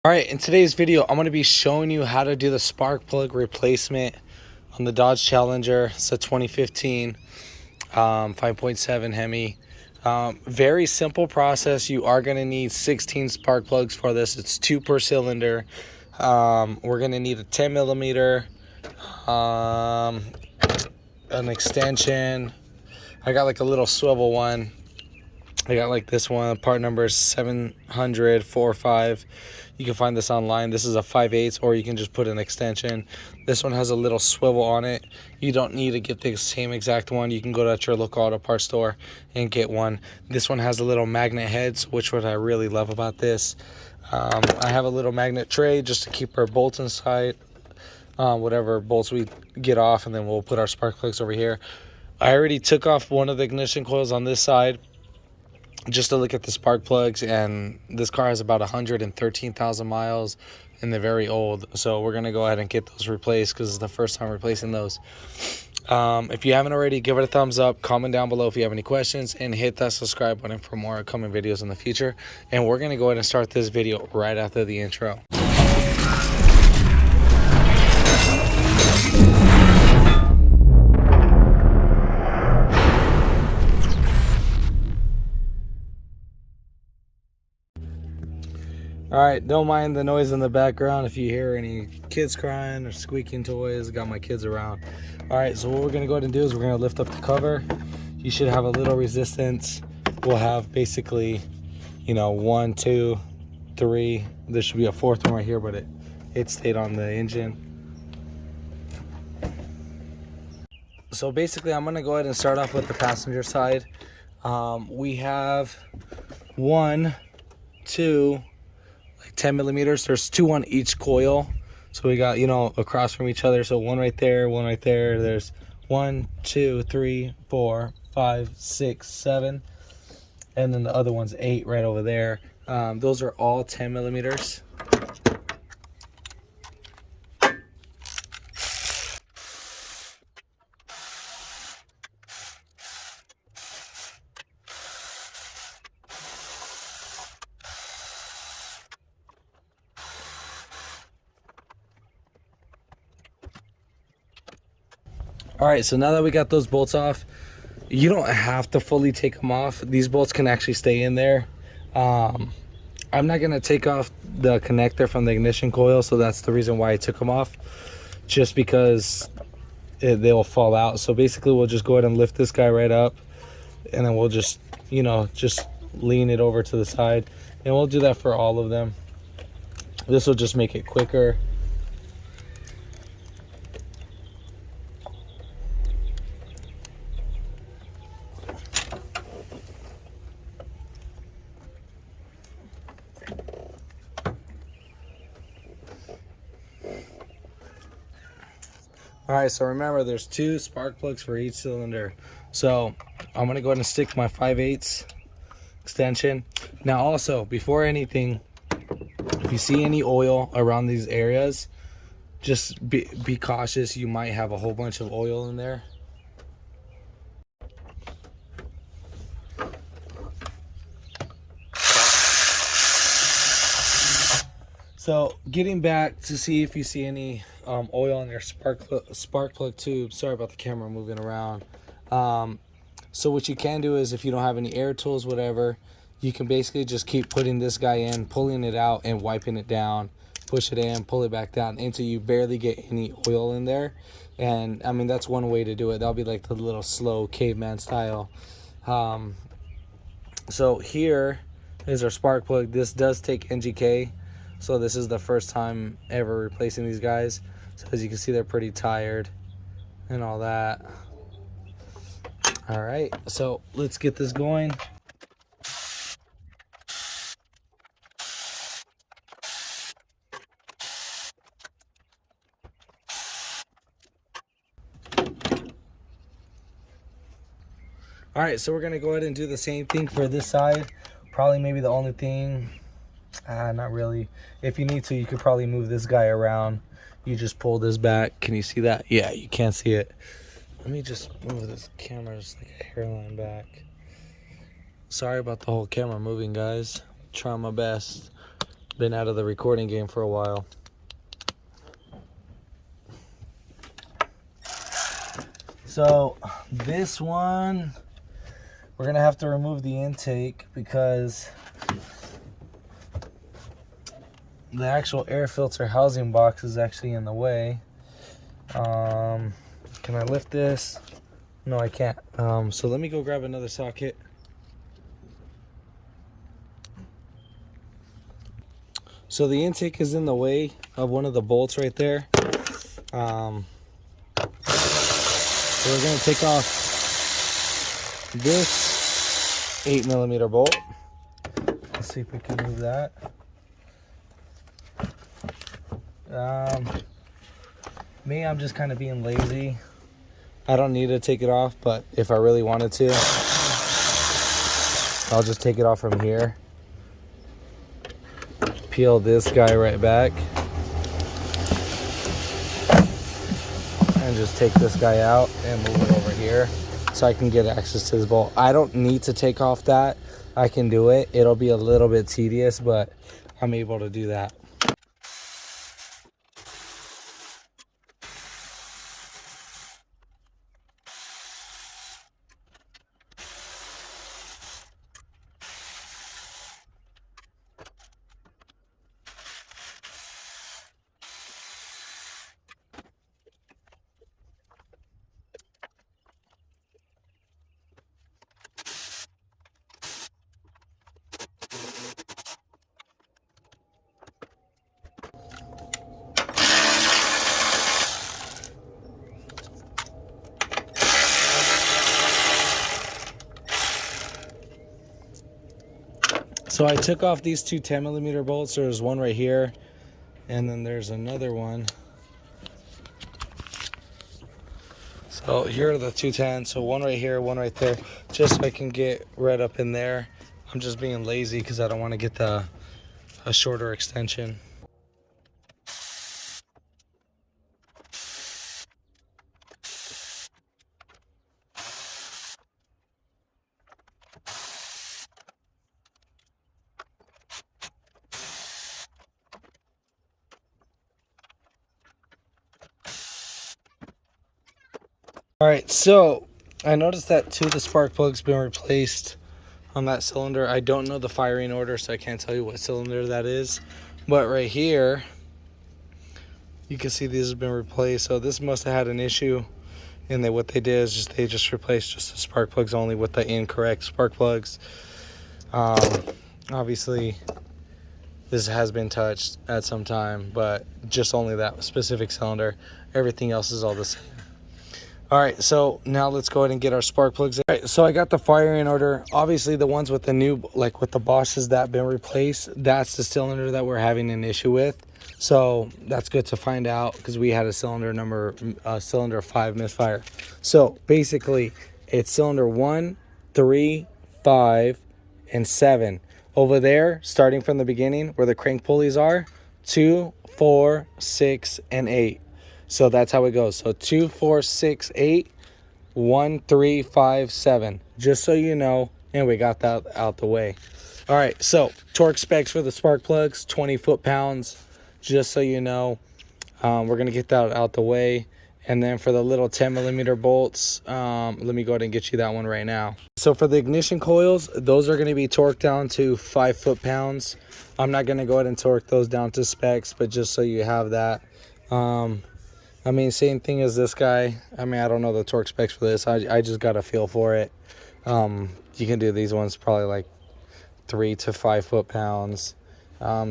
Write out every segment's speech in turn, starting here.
All right, in today's video, I'm going to be showing you how to do the spark plug replacement on the Dodge Challenger. It's a 2015 5.7 hemi. Very simple process. You are going to need 16 spark plugs for this. It's 2 per cylinder. We're going to need a 10 millimeter, an extension. I got like a little swivel one. I got like this one, part number is 70045. You can find this online. This is a 5/8, or you can just put an extension. This one has a little swivel on it. You don't need to get the same exact one. You can go to your local auto parts store and get one. This one has a little magnet heads, which what I really love about this. I have a little magnet tray just to keep our bolts inside. Whatever bolts we get off, and then we'll put our spark plugs over here. I already took off one of the ignition coils on this side just to look at the spark plugs, and this car has about 113,000 miles and they're very old, so we're gonna go ahead and get those replaced because it's the first time replacing those. If you haven't already, give it a thumbs up, comment down below if you have any questions, and hit that subscribe button for more upcoming videos in the future. And we're gonna go ahead and start this video right after the intro. All right, don't mind the noise in the background. If you hear any kids crying or squeaking toys, I got my kids around. All right, so what we're gonna go ahead and do is we're gonna lift up the cover. You should have a little resistance. We'll have basically, 1, 2, 3. There should be a fourth one right here, but it stayed on the engine. So basically, I'm gonna go ahead and start off with the passenger side. We have 1, 2, 10 millimeters. There's 2 on each coil, so we got across from each other. So one right there, one right there. There's 1, 2, 3, 4, 5, 6, 7, and then the other one's 8 right over there. Those are all 10 millimeters. All right, so now that we got those bolts off, you don't have to fully take them off. These bolts can actually stay in there. I'm not gonna take off the connector from the ignition coil, so that's the reason why I took them off, just because they will fall out. So basically we'll just go ahead and lift this guy right up, and then we'll just just lean it over to the side, and we'll do that for all of them. This will just make it quicker. All right, so remember there's 2 spark plugs for each cylinder. So I'm gonna go ahead and stick my 5/8 extension. Now also, before anything, if you see any oil around these areas, just be cautious. You might have a whole bunch of oil in there. So getting back to see if you see any oil in your spark plug tube. Sorry about the camera moving around. So what you can do is, if you don't have any air tools, whatever, you can basically just keep putting this guy in, pulling it out and wiping it down, push it in, pull it back down until you barely get any oil in there. And I mean, that's one way to do it. That'll be like the little slow caveman style. So here is our spark plug. This does take NGK. So this is the first time ever replacing these guys. So as you can see, they're pretty tired and all that. All right, so let's get this going. All right, so we're gonna go ahead and do the same thing for this side. Probably maybe the only thing, not really. If you need to, you could probably move this guy around. You just pull this back. Can you see that? Yeah, you can't see it. Let me just move this camera just like a hairline back. Sorry about the whole camera moving, guys. Trying my best. Been out of the recording game for a while. So this one, we're gonna have to remove the intake because the actual air filter housing box is actually in the way. Can I lift this? No, I can't. So let me go grab another socket. So the intake is in the way of one of the bolts right there. So we're gonna take off this 8mm bolt. Let's see if we can move that. Me, I'm just kind of being lazy. I don't need to take it off, but if I really wanted to, I'll just take it off from here. Peel this guy right back. And just take this guy out and move it over here so I can get access to this bolt. I don't need to take off that. I can do it. It'll be a little bit tedious, but I'm able to do that. So I took off these two 10mm bolts. There's one right here, and then there's another one. So here are the two 10s. So one right here, one right there, just so I can get right up in there. I'm just being lazy because I don't want to get a shorter extension. All right, so I noticed that two of the spark plugs been replaced on that cylinder. I don't know the firing order, so I can't tell you what cylinder that is. But right here, you can see these have been replaced. So this must have had an issue, and what they did is they just replaced just the spark plugs only with the incorrect spark plugs. Obviously, this has been touched at some time, but just only that specific cylinder. Everything else is all the same. All right, so now let's go ahead and get our spark plugs in. All right, so I got the firing order. Obviously, the ones with the new, like with the Bosches that have been replaced, that's the cylinder that we're having an issue with. So that's good to find out because we had a cylinder 5 misfire. So basically, it's cylinder 1, 3, 5, and 7. Over there, starting from the beginning where the crank pulleys are, 2, 4, 6, and 8. So that's how it goes. So 2, 4, 6, 8, 1, 3, 5, 7. Just so you know, and we got that out the way. All right, so torque specs for the spark plugs, 20 foot-pounds. Just so you know, we're gonna get that out the way. And then for the little 10mm bolts, let me go ahead and get you that one right now. So for the ignition coils, those are gonna be torqued down to 5 foot-pounds. I'm not gonna go ahead and torque those down to specs, but just so you have that. I mean, same thing as this guy. I mean, I don't know the torque specs for this. I just got a feel for it. You can do these ones probably like 3 to 5 foot-pounds.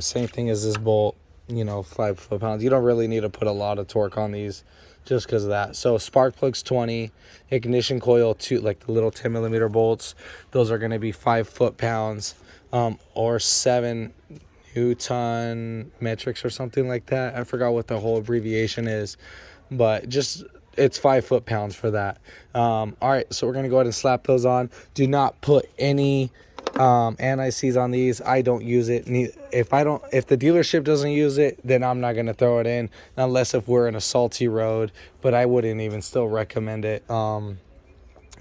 Same thing as this bolt, 5 foot-pounds. You don't really need to put a lot of torque on these just because of that. So spark plugs 20, ignition coil 2, like the little 10mm bolts. Those are going to be 5 foot-pounds or 7 Newton metrics or something like that. I forgot what the whole abbreviation is, but just it's 5 foot-pounds for that. All right, so we're gonna go ahead and slap those on. Do not put any anti-seize on these. I don't use it. If the dealership doesn't use it, then I'm not gonna throw it in unless if we're in a salty road, but I wouldn't even still recommend it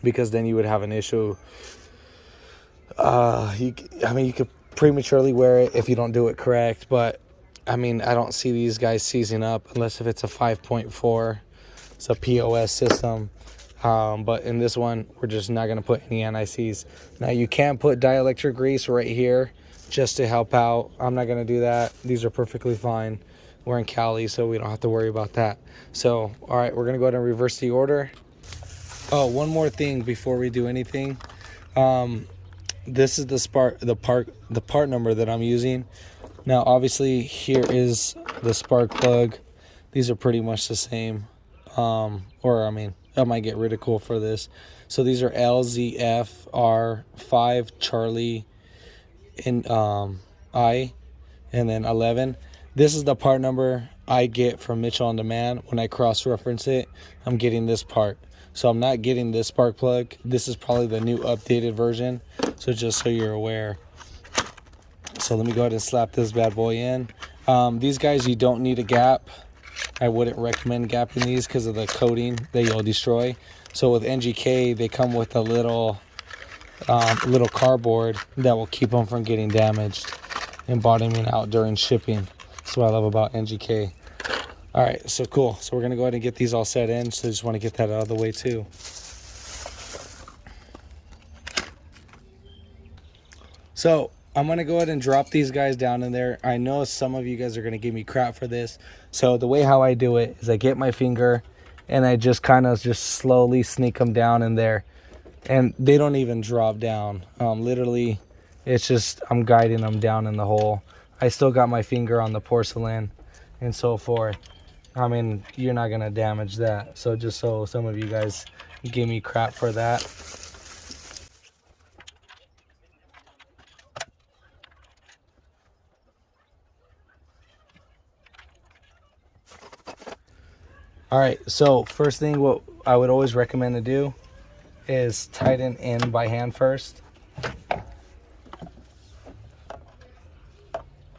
because then you would have an issue. You could prematurely wear it if you don't do it correct. But I mean, I don't see these guys seizing up unless if it's a 5.4. It's a POS system. But in this one, we're just not going to put any anti-seize. Now, you can put dielectric grease right here just to help out. I'm not going to do that. These are perfectly fine. We're in Cali, so we don't have to worry about that. So, all right, we're going to go ahead and reverse the order. Oh, one more thing before we do anything. This is the part number that I'm using. Now, obviously, here is the spark plug. These are pretty much the same. Or I mean, I might get ridicule for this. So these are LZFR5 Charlie in I, and then 11. This is the part number I get from Mitchell on Demand. When I cross-reference it, I'm getting this part. So I'm not getting this spark plug. This is probably the new updated version. So just so you're aware. So let me go ahead and slap this bad boy in. These guys, you don't need a gap. I wouldn't recommend gapping these because of the coating that you'll destroy. So with NGK, they come with a little cardboard that will keep them from getting damaged and bottoming out during shipping. That's what I love about NGK. All right, so cool. So we're gonna go ahead and get these all set in. So I just want to get that out of the way too. So I'm going to go ahead and drop these guys down in there. I know some of you guys are going to give me crap for this. So the way how I do it is I get my finger and I just kind of just slowly sneak them down in there. And they don't even drop down. Literally, it's just I'm guiding them down in the hole. I still got my finger on the porcelain and so forth. I mean, you're not going to damage that. So just so some of you guys give me crap for that. All right, so first thing what I would always recommend to do is tighten in by hand first.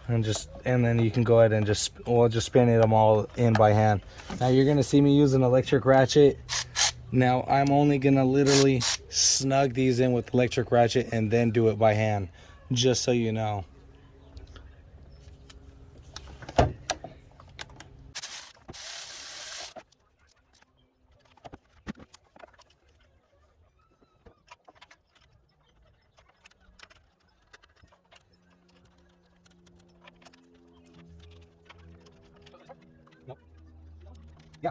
And then you can go ahead and just spin them all in by hand. Now you're gonna see me use an electric ratchet. Now I'm only gonna literally snug these in with electric ratchet and then do it by hand, just so you know. Yeah.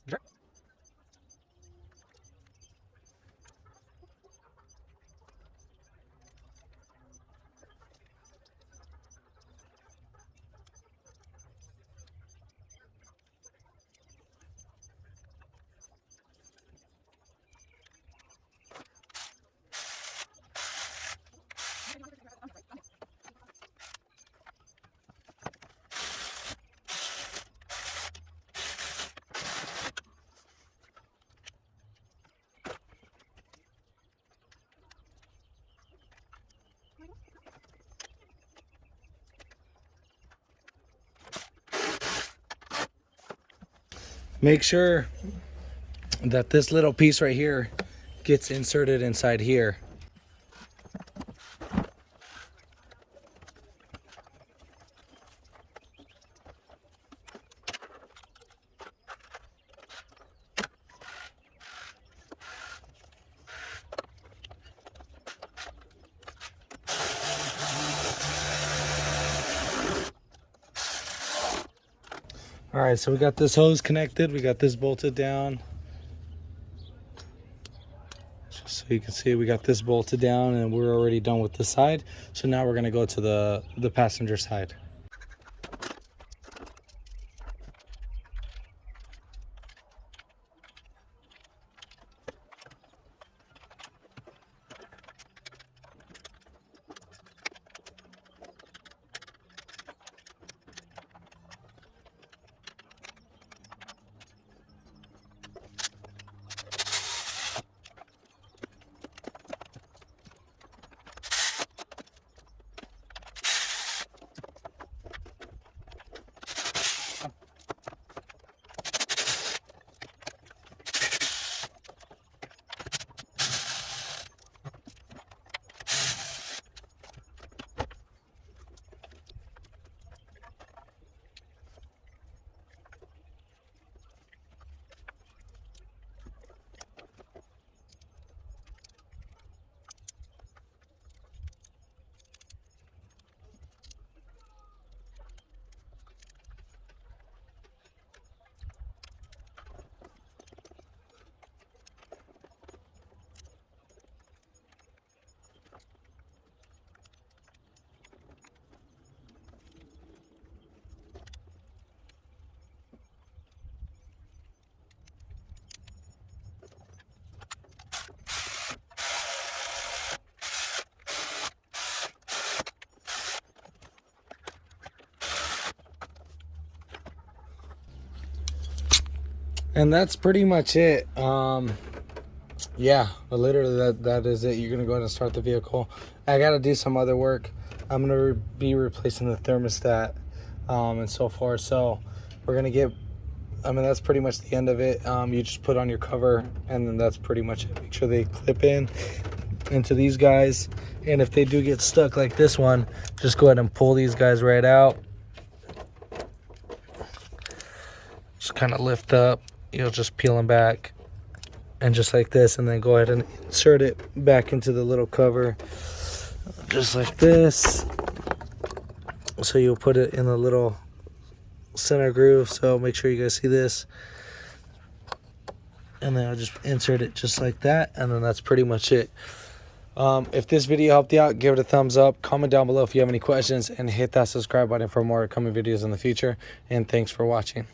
Sure. Make sure that this little piece right here gets inserted inside here. All right, so we got this hose connected. We got this bolted down. So you can see we got this bolted down and we're already done with this side. So now we're gonna go to the passenger side. And that's pretty much it. Yeah, but literally that is it. You're gonna go ahead and start the vehicle. I gotta do some other work. I'm gonna be replacing the thermostat and so forth. So we're gonna get, I mean, that's pretty much the end of it. You just put on your cover, and then that's pretty much it. Make sure they clip in into these guys, and if they do get stuck like this one, just go ahead and pull these guys right out. Just kind of lift up, you'll just peel them back, and just like this, and then go ahead and insert it back into the little cover, just like this. So you'll put it in the little center groove, so make sure you guys see this, and then I'll just insert it just like that, and then that's pretty much it. If this video helped you out, give it a thumbs up, comment down below if you have any questions, and hit that subscribe button for more coming videos in the future. And thanks for watching.